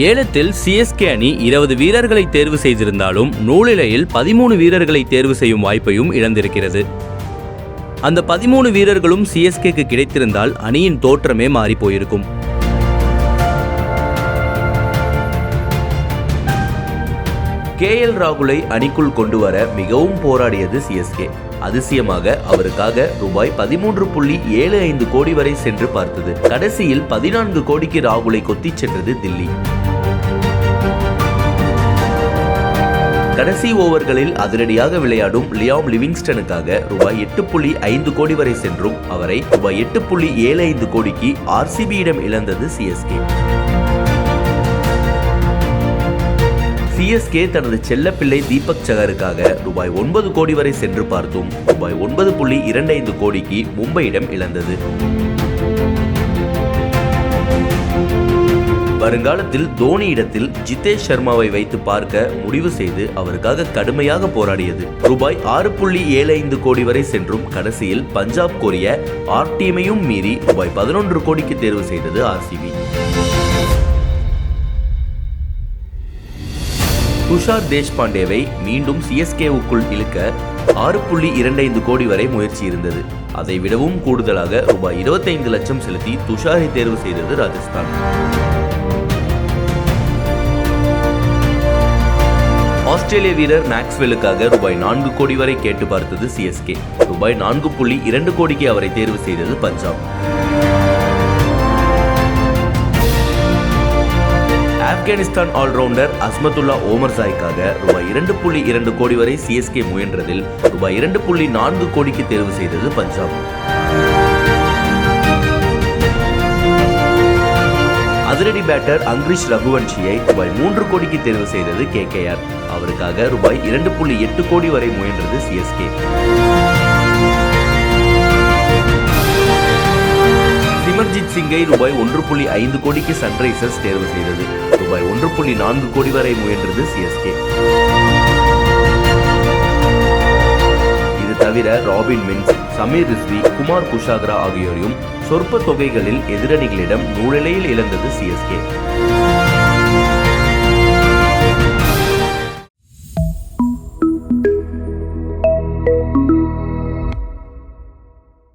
ஏலத்தில் சிஎஸ்கே அணி 20 வீரர்களை தேர்வு செய்திருந்தாலும் நூலிழையில் 13 வீரர்களை தேர்வு செய்யும் வாய்ப்பையும் இழந்திருக்கிறது. அந்த 13 வீரர்களும் சிஎஸ்கேக்கு கிடைத்திருந்தால் அணியின் தோற்றமே மாறி போயிருக்கும். KL ராகுலை அணிக்குள் கொண்டு வர மிகவும் போராடியது சிஎஸ்கே. அதிசயமாக அவருக்காக ரூபாய் 13.75 கோடி வரை சென்று பார்த்தது. கடைசியில் 14 கோடிக்கு ராகுலை கொத்தி சென்றது தில்லி. கடைசி ஓவர்களில் அதிரடியாக விளையாடும் லியாம் லிவிங்ஸ்டனுக்காக ரூபாய் 8.5 கோடி வரை சென்றும் அவரை ரூபாய் 8.75 கோடிக்கு RCBயிடம் இழந்தது சிஎஸ்கே. சிஎஸ்கே தனது செல்லப்பிள்ளை தீபக் சகருக்காக ரூபாய் 9 கோடி வரை சென்று பார்த்தும் ரூபாய் 9.25 கோடிக்கு மும்பையிடம் இழந்தது. வருங்காலத்தில் தோனி இடத்தில் ஜிதேஷ் சர்மாவை வைத்து பார்க்க முடிவு செய்து அவருக்காக கடுமையாக போராடியது. ரூபாய் 6.75 கோடி வரை சென்றும் கடைசியில் பஞ்சாப் கோரிய RTMையும் மீறி ரூபாய் 11 கோடிக்கு தேர்வு செய்தது RCB. துஷார் தேஷ்பாண்டேவை மீண்டும் சிஎஸ்கேவுக்குள் இழுக்க 6.25 கோடி வரை முயற்சி இருந்தது. அதை விடவும் கூடுதலாக ரூபாய் 25 லட்சம் செலுத்தி துஷாரை தேர்வு செய்தது ராஜஸ்தான். ஆஸ்திரேலிய வீரர் மேக்ஸ்வெலுக்காக ரூபாய் 4 கோடி வரை கேட்டு பார்த்தது சிஎஸ்கே. ரூபாய் 4.2 கோடிக்கு அவரை தேர்வு செய்தது பஞ்சாப். ஆப்கானிஸ்தான் ஆல்ரவுண்டர் அஸ்மத்துல்லா ஓமர்சாய்க்காக ரூபாய் 2.2 கோடி வரை சிஎஸ்கே முயன்றதில் ரூபாய் 2.4 கோடிக்கு தேர்வு செய்தது பஞ்சாப். அதிரடி பேட்டர் அங்கிரிஷ் ரகுவன்ஷியை ரூபாய் 3 கோடிக்கு தேர்வு செய்தது KKR. அவருக்காக ரூபாய் 2.8 கோடி வரை முயன்றது சிஎஸ்கே. சிமர்ஜித் சிங்கை ரூபாய் 1.5 கோடிக்கு சன்ரைசர்ஸ் தேர்வு செய்தது. ரூபாய் 1.4 கோடி வரை முயன்றது சிஎஸ்கே. இது தவிர ராபின் மின்ஸ், சமீர் ரிஸ்வி, குமார் குஷாக்ரா ஆகியோரையும் சொற்ப தொகைகளில் எதிரணிகளிடம் நூலிழையில் இழந்தது சிஎஸ்கே.